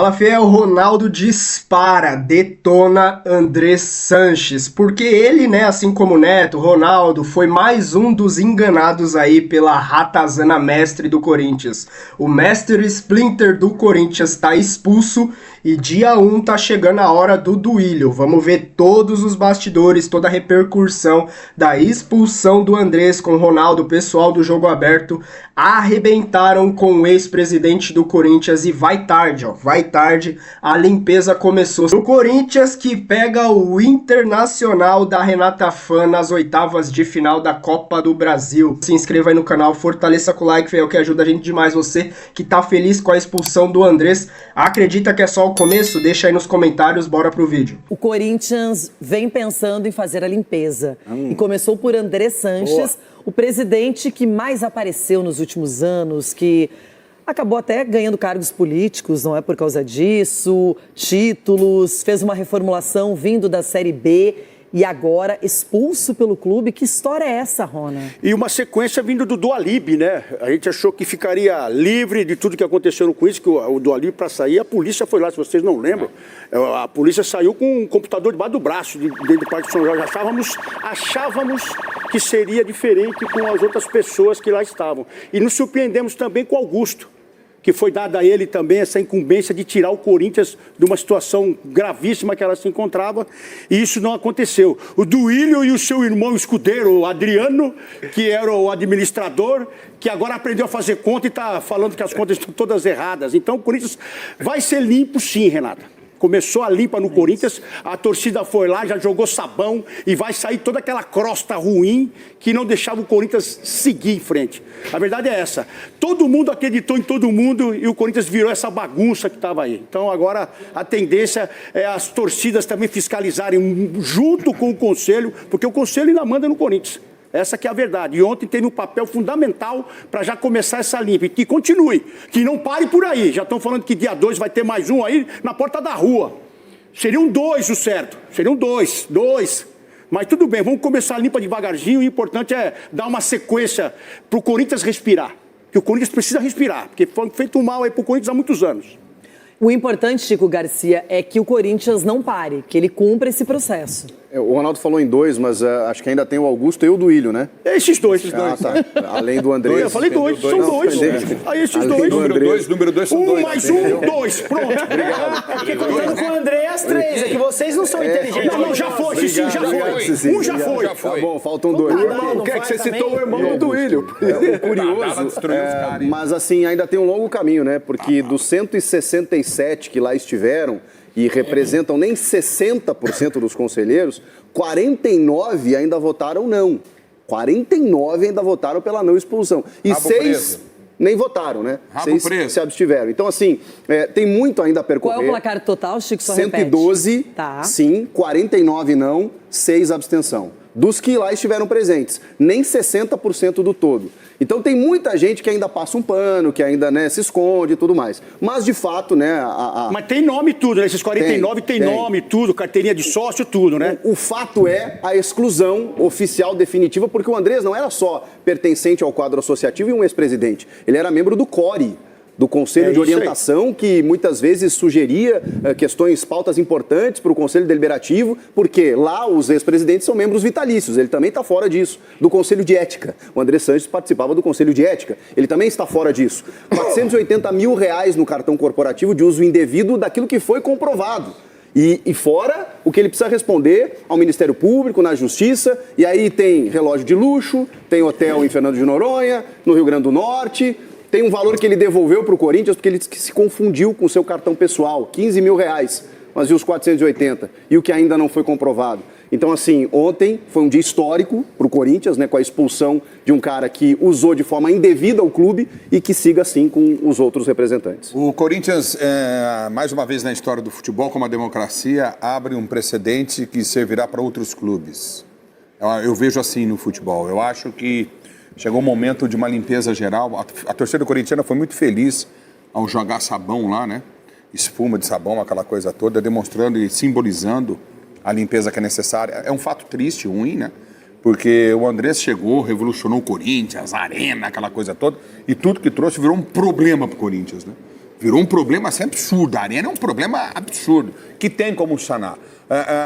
Fala, Fiel, Ronaldo dispara, detona Andrés Sanches, porque ele, né, assim como o Neto, Ronaldo, foi mais um dos enganados aí pela ratazana mestre do Corinthians. O mestre Splinter do Corinthians tá expulso e dia 1 tá chegando a hora do duílio. Vamos ver todos os bastidores, toda a repercussão da expulsão do Andrés com o Ronaldo, o pessoal do Jogo Aberto arrebentaram com o ex-presidente do Corinthians e vai tarde, ó, vai tarde, a limpeza começou. O Corinthians que pega o Internacional da Renata Fã nas oitavas de final da Copa do Brasil. Se inscreva aí no canal, fortaleça com o like, é o que ajuda a gente demais. Você que tá feliz com a expulsão do Andrés, acredita que é só o começo? Deixa aí nos comentários, bora pro vídeo. O Corinthians vem pensando em fazer a limpeza e começou por Andrés Sanches, o presidente que mais apareceu nos últimos anos, que acabou até ganhando cargos políticos, não é por causa disso, títulos, fez uma reformulação vindo da Série B e agora expulso pelo clube. Que história é essa, Rona? E uma sequência vindo do Dualib, né? A gente achou que ficaria livre de tudo que aconteceu com isso, que o Dualib para sair, a polícia foi lá, se vocês não lembram, a polícia saiu com um computador debaixo do braço, dentro do Parque São Jorge. Achávamos que seria diferente com as outras pessoas que lá estavam. E nos surpreendemos também com Augusto, que foi dada a ele também essa incumbência de tirar o Corinthians de uma situação gravíssima que ela se encontrava, e isso não aconteceu. O Duílio e o seu irmão escudeiro, o Adriano, que era o administrador, que agora aprendeu a fazer conta e está falando que as contas estão todas erradas. Então o Corinthians vai ser limpo sim, Renata. Começou a limpa no Corinthians, a torcida foi lá, já jogou sabão e vai sair toda aquela crosta ruim que não deixava o Corinthians seguir em frente. A verdade é essa. Todo mundo acreditou em todo mundo e o Corinthians virou essa bagunça que estava aí. Então agora a tendência é as torcidas também fiscalizarem junto com o Conselho, porque o Conselho ainda manda no Corinthians. Essa que é a verdade. E ontem teve um papel fundamental para já começar essa limpa. E que continue, que não pare por aí. Já estão falando que dia 2 vai ter mais um aí na porta da rua. Seriam 2 o certo. Seriam 2. Mas tudo bem, vamos começar a limpa devagarzinho. O importante é dar uma sequência para o Corinthians respirar. Que o Corinthians precisa respirar, porque foi feito mal aí para o Corinthians há muitos anos. O importante, Chico Garcia, é que o Corinthians não pare, que ele cumpra esse processo. O Ronaldo falou em 2, mas acho que ainda tem o Augusto e o Duílio, né? Esses dois. Tá. Além do Andrés. Eu falei 2, são 2. Aí esses Além 2. Número 2 são 2. Mais um, 2. Pronto. Obrigado. Porque contando com o Andrés, 3. É que vocês não são inteligentes. Não, já foi, Cicinho, já foi. Um já foi. Tá bom, faltam 2. O que é que você também? citou o irmão do Duílio? Curioso. Mas assim, ainda tem um longo caminho, né? Porque dos 167 que lá estiveram e representam nem 60% dos conselheiros, 49 ainda votaram não. 49 ainda votaram pela não expulsão. E 6 nem votaram, né? 6 se abstiveram. Então, assim, tem muito ainda a percorrer. Qual é o placar total, Chico? Só 112, repete. Tá. Sim, 49 não, 6 abstenção. Dos que lá estiveram presentes, nem 60% do todo. Então tem muita gente que ainda passa um pano, que ainda, né, se esconde e tudo mais. Mas de fato, né... Mas tem nome e tudo, né? Esses 49 tem nome e tudo, carteirinha de sócio, tudo, né? O fato é a exclusão oficial definitiva, porque o Andrés não era só pertencente ao quadro associativo e um ex-presidente. Ele era membro do CORE, do Conselho de Orientação, que muitas vezes sugeria questões, pautas importantes para o Conselho Deliberativo, porque lá os ex-presidentes são membros vitalícios, ele também está fora disso, do Conselho de Ética. O Andrés Sanches participava do Conselho de Ética, ele também está fora disso. R$480 mil no cartão corporativo de uso indevido daquilo que foi comprovado. E fora o que ele precisa responder ao Ministério Público, na Justiça, e aí tem relógio de luxo, tem hotel em Fernando de Noronha, no Rio Grande do Norte. Tem um valor que ele devolveu para o Corinthians porque ele disse que se confundiu com o seu cartão pessoal, R$15 mil. Mas e os 480? E o que ainda não foi comprovado? Então, assim, ontem foi um dia histórico para o Corinthians, né, com a expulsão de um cara que usou de forma indevida o clube e que siga assim com os outros representantes. O Corinthians, mais uma vez na história do futebol, como a democracia, abre um precedente que servirá para outros clubes. Eu vejo assim no futebol. Eu acho que chegou o momento de uma limpeza geral. A torcida corintiana foi muito feliz ao jogar sabão lá, né? Espuma de sabão, aquela coisa toda, demonstrando e simbolizando a limpeza que é necessária. É um fato triste, ruim, né? Porque o Andrés chegou, revolucionou o Corinthians, a arena, aquela coisa toda, e tudo que trouxe virou um problema para o Corinthians, né? Virou um problema assim, absurdo. A Arena é um problema absurdo, que tem como sanar.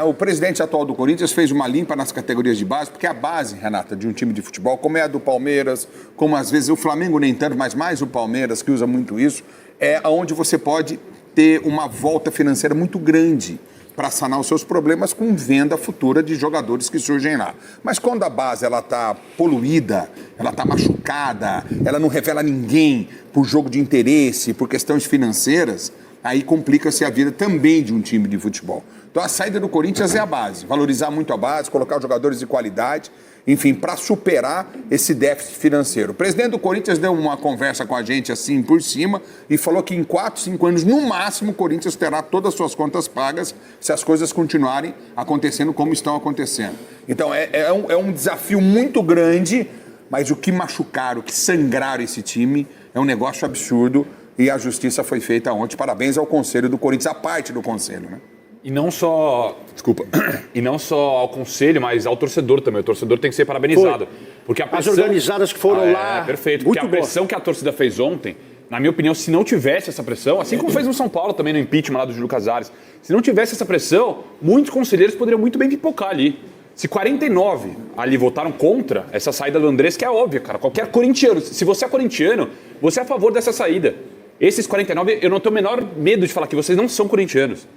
O presidente atual do Corinthians fez uma limpa nas categorias de base, porque a base, Renata, de um time de futebol, como é a do Palmeiras, como às vezes o Flamengo nem tanto, mas mais o Palmeiras, que usa muito isso, é onde você pode ter uma volta financeira muito grande para sanar os seus problemas com venda futura de jogadores que surgem lá. Mas quando a base está poluída, ela está machucada, ela não revela ninguém por jogo de interesse, por questões financeiras, aí complica-se a vida também de um time de futebol. Então a saída do Corinthians é a base, valorizar muito a base, colocar jogadores de qualidade, enfim, para superar esse déficit financeiro. O presidente do Corinthians deu uma conversa com a gente assim por cima e falou que em 4, 5 anos, no máximo, o Corinthians terá todas as suas contas pagas se as coisas continuarem acontecendo como estão acontecendo. Então é um desafio muito grande, mas o que machucaram, o que sangraram esse time é um negócio absurdo e a justiça foi feita ontem. Parabéns ao Conselho do Corinthians, a parte do Conselho, né? E não só, desculpa, e não só ao conselho, mas ao torcedor também. O torcedor tem que ser parabenizado. Porque a pressão, as organizadas que foram lá. Perfeito. Porque a pressão que a torcida fez ontem, na minha opinião, se não tivesse essa pressão, assim como fez no São Paulo também no impeachment lá do Júlio Casares, se não tivesse essa pressão, muitos conselheiros poderiam muito bem pipocar ali. Se 49 ali votaram contra essa saída do Andrés, que é óbvia, cara. Qualquer corintiano, se você é corintiano, você é a favor dessa saída. Esses 49, eu não tenho o menor medo de falar que vocês não são corintianos.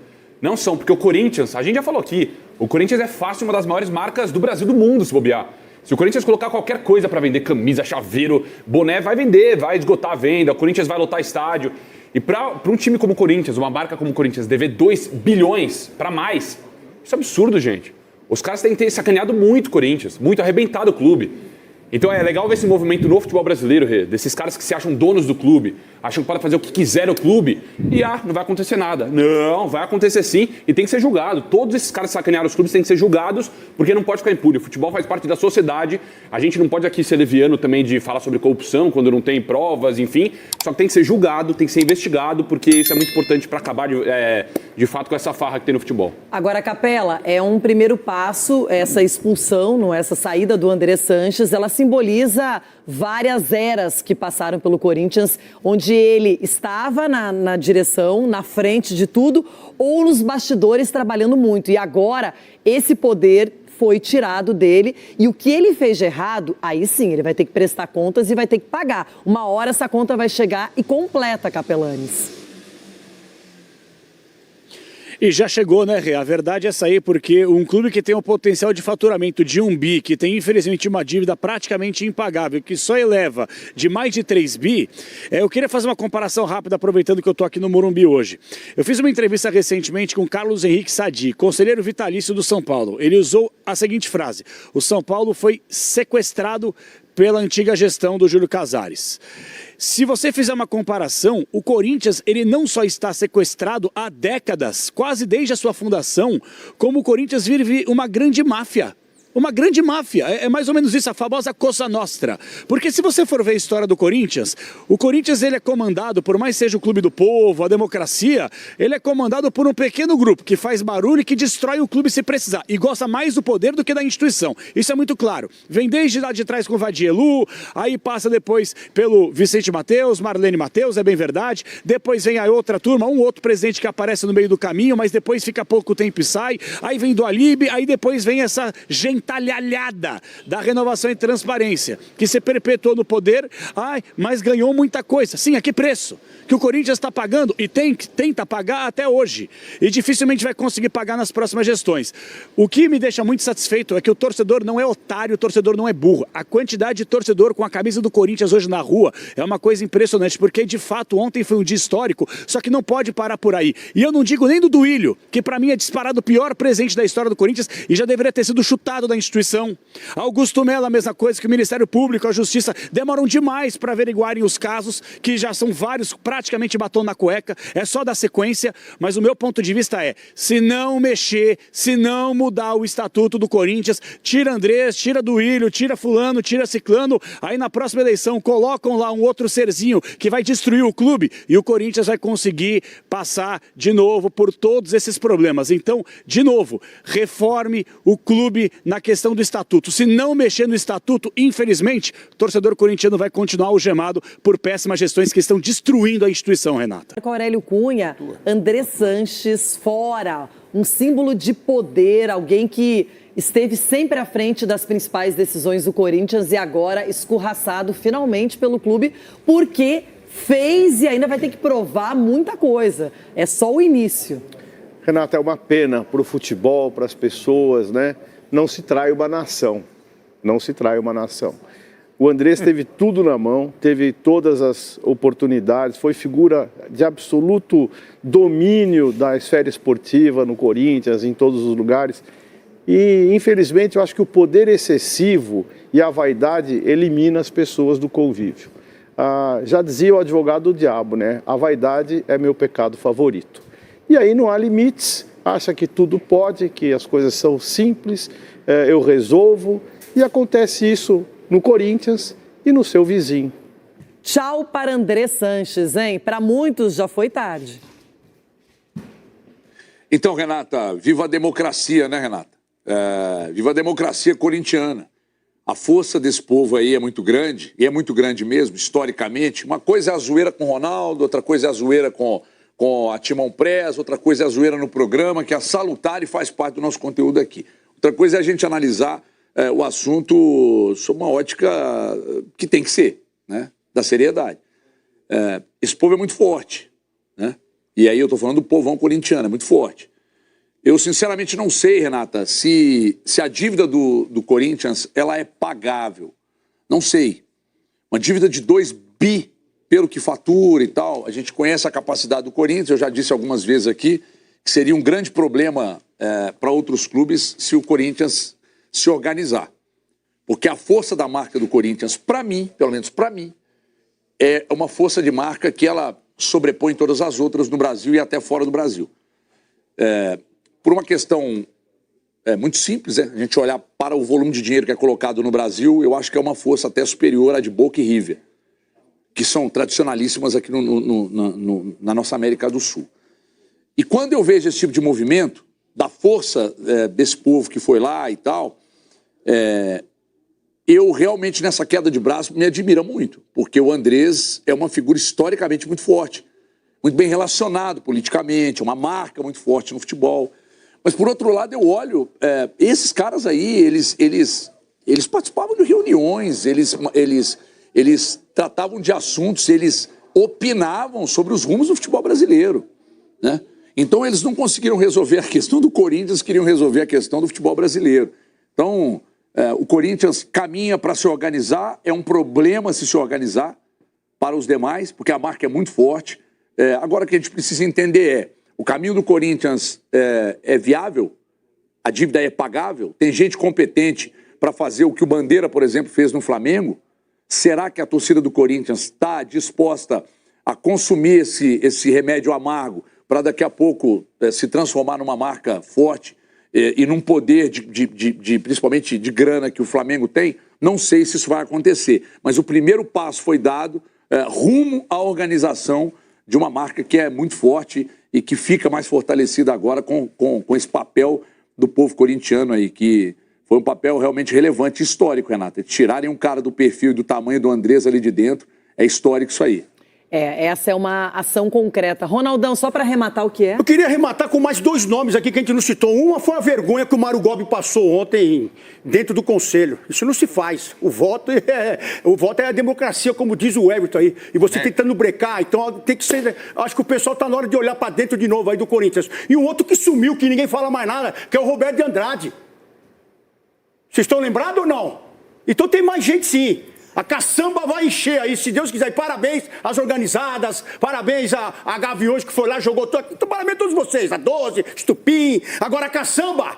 Não são, porque o Corinthians, a gente já falou aqui, o Corinthians é fácil uma das maiores marcas do Brasil, do mundo, se bobear. Se o Corinthians colocar qualquer coisa para vender, camisa, chaveiro, boné, vai vender, vai esgotar a venda, o Corinthians vai lotar estádio. E para um time como o Corinthians, uma marca como o Corinthians, dever 2 bilhões para mais, isso é absurdo, gente. Os caras têm que ter sacaneado muito o Corinthians, muito arrebentado o clube. Então é legal ver esse movimento no futebol brasileiro, Rê, desses caras que se acham donos do clube, acham que podem fazer o que quiser no clube e não vai acontecer nada. Não, vai acontecer sim e tem que ser julgado. Todos esses caras que sacanearam os clubes têm que ser julgados porque não pode ficar impune. O futebol faz parte da sociedade, a gente não pode aqui ser leviano também de falar sobre corrupção quando não tem provas, enfim. Só que tem que ser julgado, tem que ser investigado porque isso é muito importante para acabar de fato com essa farra que tem no futebol. Agora, Capela, é um primeiro passo, essa expulsão, não, essa saída do Andrés Sanches, ela simboliza várias eras que passaram pelo Corinthians, onde ele estava na direção, na frente de tudo, ou nos bastidores trabalhando muito. E agora, esse poder foi tirado dele e o que ele fez de errado, aí sim, ele vai ter que prestar contas e vai ter que pagar. Uma hora essa conta vai chegar e completa, Capelanes. E já chegou, né, Rê? A verdade é essa aí, porque um clube que tem um potencial de faturamento de 1 bi, que tem infelizmente uma dívida praticamente impagável, que só eleva de mais de 3 bi, eu queria fazer uma comparação rápida, aproveitando que eu tô aqui no Morumbi hoje. Eu fiz uma entrevista recentemente com Carlos Henrique Sadi, conselheiro vitalício do São Paulo. Ele usou a seguinte frase: o São Paulo foi sequestrado pela antiga gestão do Júlio Casares. Se você fizer uma comparação, o Corinthians, ele não só está sequestrado há décadas, quase desde a sua fundação, como o Corinthians vive uma grande máfia. Uma grande máfia, é mais ou menos isso, a famosa Cosa Nostra. Porque se você for ver a história do Corinthians, o Corinthians ele é comandado, por mais seja o clube do povo, a democracia, ele é comandado por um pequeno grupo que faz barulho e que destrói o clube se precisar. E gosta mais do poder do que da instituição. Isso é muito claro. Vem desde lá de trás com o Vadielu, aí passa depois pelo Vicente Mateus, Marlene Mateus, é bem verdade. Depois vem a outra turma, um outro presidente que aparece no meio do caminho, mas depois fica pouco tempo e sai. Aí vem do Alibe, aí depois vem essa gentalhalhada da renovação e transparência, que se perpetuou no poder, mas ganhou muita coisa. Sim, a que preço? Que o Corinthians está pagando e tenta pagar até hoje. E dificilmente vai conseguir pagar nas próximas gestões. O que me deixa muito satisfeito é que o torcedor não é otário, o torcedor não é burro. A quantidade de torcedor com a camisa do Corinthians hoje na rua é uma coisa impressionante, porque de fato ontem foi um dia histórico, só que não pode parar por aí. E eu não digo nem do Duílio, que para mim é disparado o pior presente da história do Corinthians e já deveria ter sido chutado da instituição. Augusto Melo, a mesma coisa, que o Ministério Público, a Justiça demoram demais para averiguarem os casos, que já são vários, praticamente batom na cueca, é só dar sequência, mas o meu ponto de vista é, se não mexer, se não mudar o estatuto do Corinthians, tira Andrés, tira Duílio, tira fulano, tira ciclano, aí na próxima eleição colocam lá um outro serzinho que vai destruir o clube e o Corinthians vai conseguir passar de novo por todos esses problemas. Então, de novo, reforme o clube na da questão do estatuto. Se não mexer no estatuto, infelizmente, o torcedor corintiano vai continuar algemado por péssimas gestões que estão destruindo a instituição, Renata. Com Aurélio Cunha, André Sanches fora, um símbolo de poder, alguém que esteve sempre à frente das principais decisões do Corinthians e agora escorraçado finalmente pelo clube, porque fez e ainda vai ter que provar muita coisa. É só o início. Renata, é uma pena para o futebol, para as pessoas, né? Não se trai uma nação. Não se trai uma nação. O Andrés teve tudo na mão, teve todas as oportunidades, foi figura de absoluto domínio da esfera esportiva no Corinthians, em todos os lugares. E, infelizmente, eu acho que o poder excessivo e a vaidade elimina as pessoas do convívio. Já dizia o advogado do diabo, né? A vaidade é meu pecado favorito. E aí não há limites, acha que tudo pode, que as coisas são simples, eu resolvo. E acontece isso no Corinthians e no seu vizinho. Tchau para André Sanches, hein? Para muitos já foi tarde. Então, Renata, viva a democracia, né, Renata? Viva a democracia corintiana. A força desse povo aí é muito grande, e é muito grande mesmo, historicamente. Uma coisa é a zoeira com o Ronaldo, outra coisa é a zoeira com a Timão Press, outra coisa é a zoeira no programa, que é salutar e faz parte do nosso conteúdo aqui. Outra coisa é a gente analisar o assunto sob uma ótica que tem que ser, né? Da seriedade. Esse povo é muito forte, né? E aí eu estou falando do povão corintiano, é muito forte. Eu, sinceramente, não sei, Renata, se a dívida do Corinthians ela é pagável. Não sei. Uma dívida de 2 bi, pelo que fatura e tal. A gente conhece a capacidade do Corinthians, eu já disse algumas vezes aqui, que seria um grande problema para outros clubes se o Corinthians se organizar. Porque a força da marca do Corinthians, para mim, pelo menos para mim, é uma força de marca que ela sobrepõe todas as outras no Brasil e até fora do Brasil. Por uma questão muito simples, a gente olhar para o volume de dinheiro que é colocado no Brasil, eu acho que é uma força até superior à de Boca e River, que são tradicionalíssimas aqui na nossa América do Sul. E quando eu vejo esse tipo de movimento, da força desse povo que foi lá e tal, eu realmente, nessa queda de braço, me admira muito, porque o Andrés é uma figura historicamente muito forte, muito bem relacionado politicamente, uma marca muito forte no futebol. Mas, por outro lado, eu olho, esses caras aí, eles participavam de reuniões, eles tratavam de assuntos, eles opinavam sobre os rumos do futebol brasileiro, né? Então, eles não conseguiram resolver a questão do Corinthians, queriam resolver a questão do futebol brasileiro. Então, o Corinthians caminha para se organizar, é um problema se organizar para os demais, porque a marca é muito forte. Agora, o que a gente precisa entender o caminho do Corinthians é viável? A dívida é pagável? Tem gente competente para fazer o que o Bandeira, por exemplo, fez no Flamengo? Será que a torcida do Corinthians está disposta a consumir esse remédio amargo para daqui a pouco se transformar numa marca forte e num poder principalmente de grana que o Flamengo tem? Não sei se isso vai acontecer, mas o primeiro passo foi dado rumo à organização de uma marca que é muito forte e que fica mais fortalecida agora com esse papel do povo corintiano aí, que foi um papel realmente relevante, histórico, Renata. Tirarem um cara do perfil e do tamanho do Andrés ali de dentro, é histórico isso aí. Essa é uma ação concreta. Ronaldão, só para arrematar o que é? Eu queria arrematar com mais 2 nomes aqui que a gente não citou. Uma foi a vergonha que o Mário Gobi passou ontem dentro do Conselho. Isso não se faz. O voto é a democracia, como diz o Everton aí. E você tentando brecar, então tem que ser... Acho que o pessoal está na hora de olhar para dentro de novo aí do Corinthians. E um outro que sumiu, que ninguém fala mais nada, que é o Roberto de Andrade. Vocês estão lembrados ou não? Então tem mais gente sim. A caçamba vai encher aí, se Deus quiser. E parabéns às organizadas, parabéns a Gaviões que foi lá, jogou tudo. Então, parabéns a todos vocês, a 12, Estupim. Agora a caçamba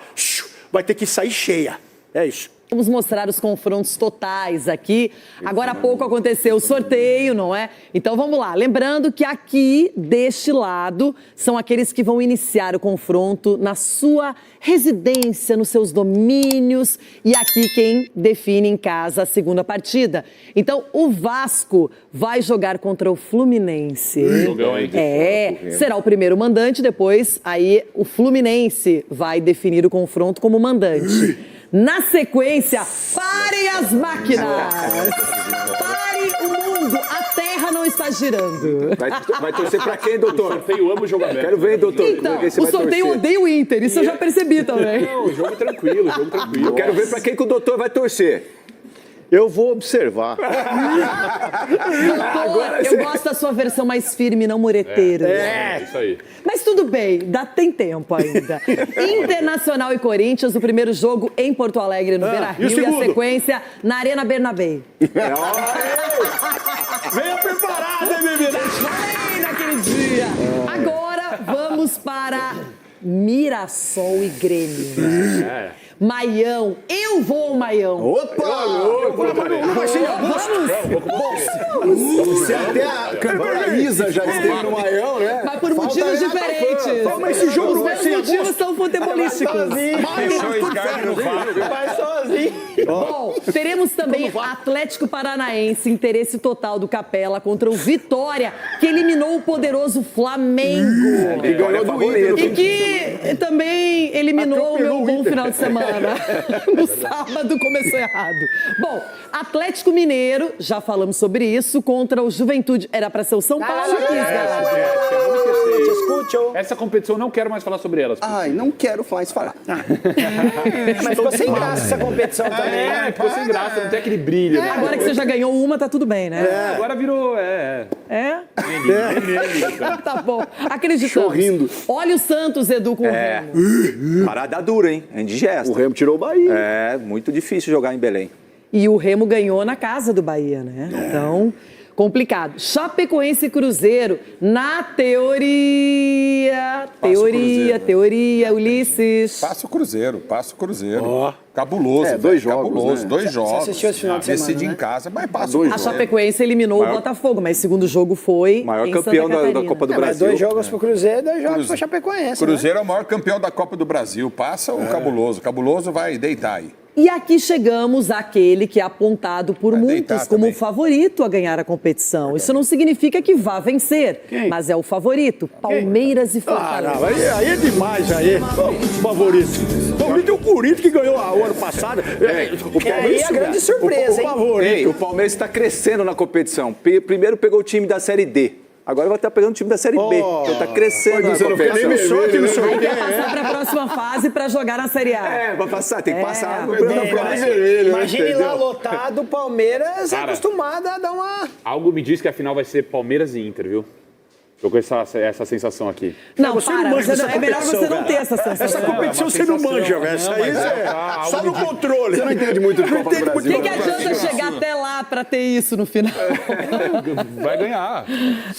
vai ter que sair cheia. É isso. Vamos mostrar os confrontos totais aqui. Agora há pouco aconteceu o sorteio, não é? Então vamos lá. Lembrando que aqui, deste lado, são aqueles que vão iniciar o confronto na sua residência, nos seus domínios. E aqui quem define em casa a segunda partida. Então o Vasco vai jogar contra o Fluminense. Jogão, hein? Será o primeiro mandante, depois aí o Fluminense vai definir o confronto como mandante. Na sequência, parem as máquinas! Parem o mundo! A Terra não está girando. Vai torcer pra quem, doutor? O sorteio ama o jogo aberto. Quero ver, doutor. Então, o sorteio odeia o Inter, isso eu já percebi também. Não, jogo tranquilo, jogo tranquilo. Eu quero ver pra quem que o doutor vai torcer. Eu vou observar. Doutor, eu gosto da sua versão mais firme, não mureteiro. Isso aí. Mas tudo bem, tem tempo ainda. Internacional e Corinthians, o primeiro jogo em Porto Alegre, no Beira-Rio, e a sequência na Arena Bernabéu. Venha preparado, hein, menina? Falei naquele dia. Agora vamos para Mirassol e Grêmio. Maião, eu vou ao Maião. Opa! Não vai ser em agosto? Você até a cantora Isa já esteve no Maião, né? Mas por motivos diferentes. Mas esse jogo não Os vai ser em meus motivos agosto? são futebolísticos. Vai sozinho. Bom, teremos também Atlético Paranaense, interesse total do Capela contra o Vitória, que eliminou o poderoso Flamengo. E ganhou do Inter. E que também eliminou o meu bom final de semana. No sábado começou errado. Bom, Atlético Mineiro, já falamos sobre isso, contra o Juventude. Era pra ser o São Paulo aqui, Essa competição eu não quero mais falar sobre ela. Ai, não quero mais falar. Mas ficou sem graça essa competição também. Ficou sem graça, não tem aquele brilho. né? Agora que você já ganhou uma, tá tudo bem, né? Agora virou. É? Então. Tá bom. Acreditamos. Sorrindo. Olha o Santos, Edu, com o Remo. Parada dura, hein? É indigesta. O Remo tirou o Bahia. É, muito difícil jogar em Belém. E o Remo ganhou na casa do Bahia, né? Então, complicado. Chapecoense e Cruzeiro, na teoria, Ulisses. Passa o Cruzeiro. Cabuloso. Dois jogos, Cabuloso, né? 2 jogos. Você assistiu esse final de semana, Decide né? em casa, mas passa o A Cruzeiro. Chapecoense eliminou o Botafogo, mas o segundo jogo foi Maior em campeão Santa da Catarina. Copa do Mas Brasil. 2 jogos pro Cruzeiro e 2 jogos pro Chapecoense. Cruzeiro é o maior campeão da Copa do Brasil. Passa o Cabuloso. Cabuloso vai deitar aí. E aqui chegamos àquele que é apontado por Vai muitos deitar como também. o favorito a ganhar a competição. Isso não significa que vá vencer, mas é o favorito. Palmeiras e Fortaleza. Não, aí é demais aí. O favorito. O favorito é o Corinthians que ganhou o ano passado. Aí é a grande surpresa, o hein? favorito. Ei, o Palmeiras está crescendo na competição. Primeiro pegou o time da Série D. Agora vai estar pegando o time da Série B. Então tá crescendo na competição. Nem me sorte, não Aí sorte. quer passar para a próxima fase para jogar na Série A. É, vai passar, tem que passar no Imagine lá lotado, o Palmeiras é Cara. acostumado a dar uma... Algo me diz que a final vai ser Palmeiras e Inter, viu? Tô com essa sensação aqui. Não, Você não para, manja dessa é melhor você competição, não ter essa sensação. Essa competição você não manja, velho. Essa aí é só no controle. Você não entende muito de Copa do O Brasil. que adianta chegar até lá para ter isso no final? Vai ganhar.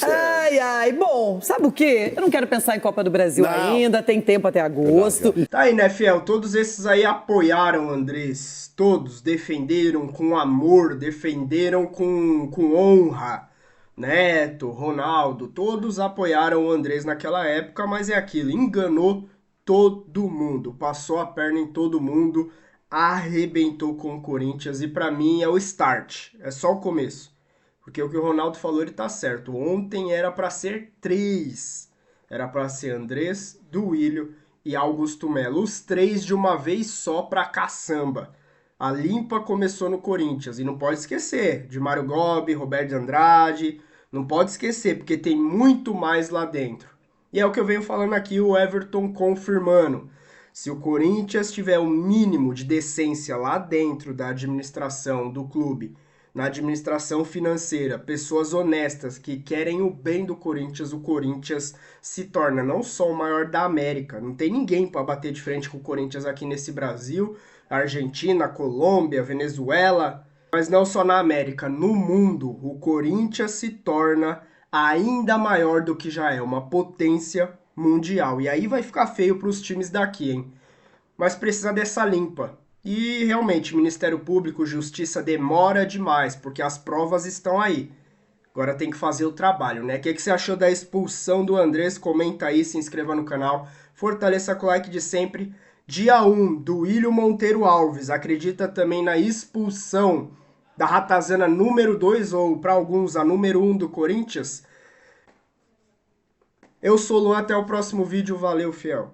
Ai. Bom, sabe o quê? Eu não quero pensar em Copa do Brasil ainda, tem tempo até agosto. Tá aí, né, Fiel? Todos esses aí apoiaram o Andrés. Todos defenderam com amor, defenderam com honra. Neto, Ronaldo, todos apoiaram o Andrés naquela época, mas é aquilo, enganou todo mundo, passou a perna em todo mundo, arrebentou com o Corinthians e pra mim é o start, é só o começo. Porque o que o Ronaldo falou, ele tá certo. Ontem era pra ser 3. Era pra ser Andrés, Duílio e Augusto Melo. Os 3 de uma vez só pra caçamba. A limpa começou no Corinthians. E não pode esquecer de Mário Gobi, Roberto Andrade. Não pode esquecer, porque tem muito mais lá dentro. E é o que eu venho falando aqui, o Everton confirmando. Se o Corinthians tiver o mínimo de decência lá dentro da administração do clube, na administração financeira, pessoas honestas que querem o bem do Corinthians, o Corinthians se torna não só o maior da América. Não tem ninguém para bater de frente com o Corinthians aqui nesse Brasil, Argentina, Colômbia, Venezuela, mas não só na América, no mundo, o Corinthians se torna ainda maior do que já é, uma potência mundial. E aí vai ficar feio para os times daqui, hein? Mas precisa dessa limpa. E realmente, Ministério Público, Justiça demora demais, porque as provas estão aí. Agora tem que fazer o trabalho, né? O que você achou da expulsão do Andrés? Comenta aí, se inscreva no canal, fortaleça com o like de sempre. Dia 1, Duílio Monteiro Alves, acredita também na expulsão da ratazana número 2, ou para alguns a número 1 do Corinthians? Eu sou o Luan, até o próximo vídeo, valeu, fiel.